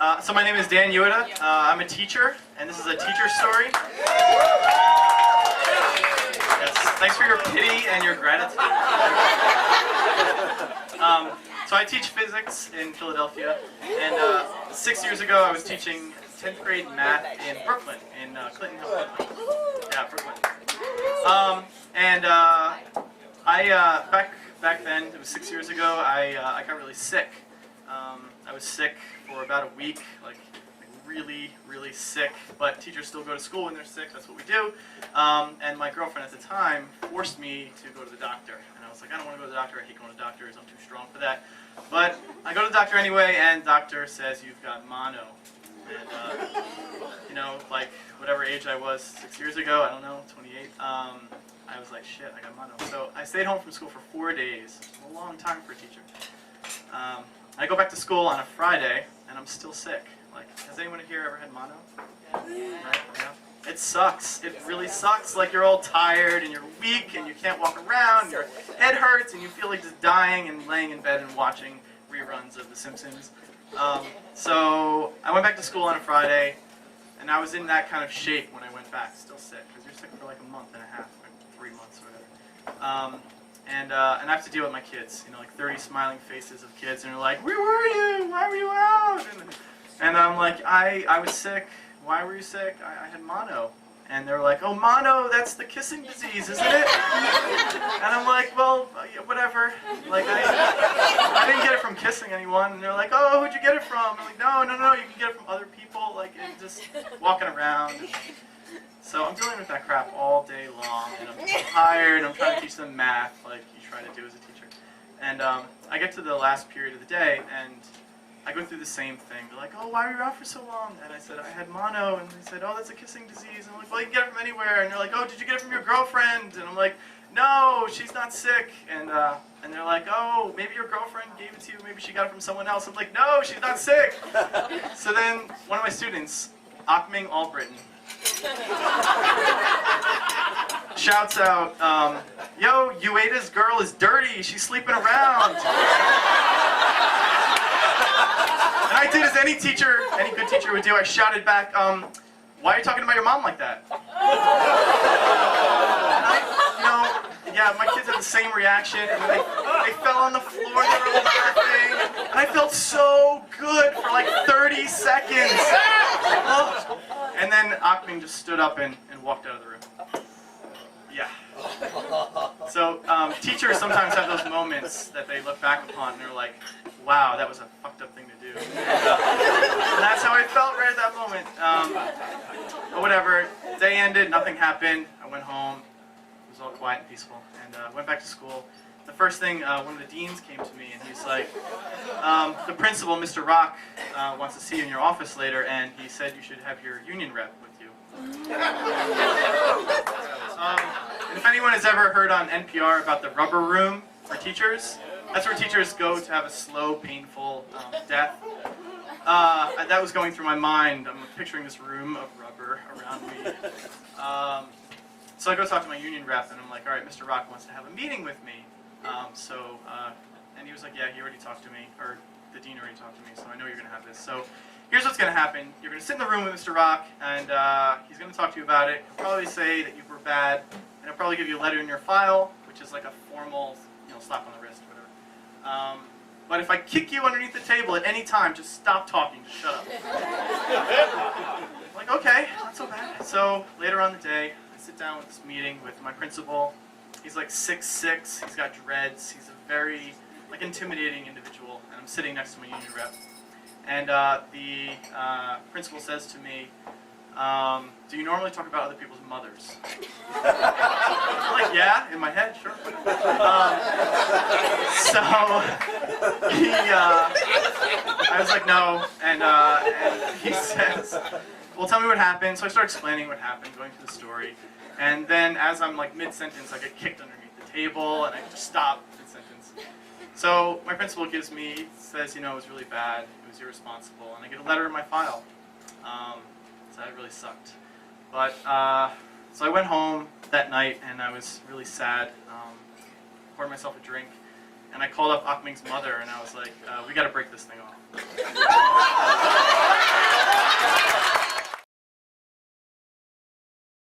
So my name is Dan Ueda. I'm a teacher, and this is a teacher story. Yes, thanks for your pity and your gratitude. So I teach physics in Philadelphia, and 6 years ago I was teaching 10th grade math in Brooklyn, in Clinton Hill, Brooklyn. Yeah, Brooklyn. Back then, it was 6 years ago, I got really sick. I was sick for about a week, like really, really sick, but teachers still go to school when they're sick, that's what we do. And my girlfriend at the time forced me to go to the doctor. And I was like, I don't want to go to the doctor, I hate going to doctors, I'm too strong for that. But I go to the doctor anyway, and the doctor says, you've got mono. And, you know, like whatever age I was 6 years ago, I don't know, 28, I was like, shit, I got mono. So I stayed home from school for 4 days, a long time for a teacher. I go back to school on a Friday, and I'm still sick. Like, has anyone here ever had mono? Yeah. Right? Yeah. It sucks. It really sucks. Like, you're all tired, and you're weak, and you can't walk around, your head hurts, and you feel like just dying and laying in bed and watching reruns of The Simpsons. So I went back to school on a Friday, and I was in that kind of shape when I went back, still sick, because you're sick for like a month and a half, or 3 months or whatever. And I have to deal with my kids, you know, like 30 smiling faces of kids, and they're like, where were you? Why were you out? And I'm like, I was sick. Why were you sick? I had mono. And they're like, oh, mono, that's the kissing disease, isn't it? And I'm like, well, whatever. Like, I didn't get it from kissing anyone. And they're like, oh, who'd you get it from? I'm like, no, you can get it from other people, like, and just walking around. So I'm dealing with that crap all day long, and I'm tired, and I'm trying to teach them math, like you try to do as a teacher. And I get to the last period of the day, and I go through the same thing. They're like, oh, why were you out for so long? And I said, I had mono, and they said, oh, that's a kissing disease. And I'm like, well, you can get it from anywhere. And they're like, oh, did you get it from your girlfriend? And I'm like, no, she's not sick. And they're like, oh, maybe your girlfriend gave it to you, maybe she got it from someone else. I'm like, no, she's not sick. So then one of my students, Achming Albritton, shouts out, yo, Ueda's girl is dirty, she's sleeping around. And I did as any teacher, any good teacher would do, I shouted back, why are you talking about your mom like that? And yeah, my kids had the same reaction, and they fell on the floor, they were laughing, and I felt so good for like 30 seconds. And then Achming just stood up and walked out of the room. Yeah. So teachers sometimes have those moments that they look back upon and they're like, wow, that was a fucked up thing to do. And that's how I felt right at that moment. But whatever, day ended, nothing happened. I went home, it was all quiet and peaceful, and went back to school. The first thing, one of the deans came to me and he's like, the principal, Mr. Rock, wants to see you in your office later, and he said you should have your union rep with you. And if anyone has ever heard on NPR about the rubber room for teachers, that's where teachers go to have a slow, painful death. That was going through my mind. I'm picturing this room of rubber around me. So I go talk to my union rep, and I'm like, all right, Mr. Rock wants to have a meeting with me. And he was like, yeah, he already talked to me, or the dean already talked to me, so I know you're going to have this. So here's what's going to happen. You're going to sit in the room with Mr. Rock, and he's going to talk to you about it. He'll probably say that you were bad, and he'll probably give you a letter in your file, which is like a formal, slap on the wrist, whatever. But if I kick you underneath the table at any time, just stop talking, just shut up. I'm like, okay, not so bad. So later on the day, I sit down with this meeting with my principal. He's like 6'6", he's got dreads, he's a very intimidating individual, and I'm sitting next to my union rep. And the principal says to me, do you normally talk about other people's mothers? I'm like, yeah, in my head, sure. So I was like, no, and he says, well, tell me what happened. So I start explaining what happened, going through the story. And then as I'm like mid-sentence, I get kicked underneath the table, and I just stop mid-sentence. So my principal says, it was really bad, it was irresponsible, and I get a letter in my file. So that really sucked. But, so I went home that night, and I was really sad, poured myself a drink, and I called up Achming's mother, and I was like, we gotta break this thing off.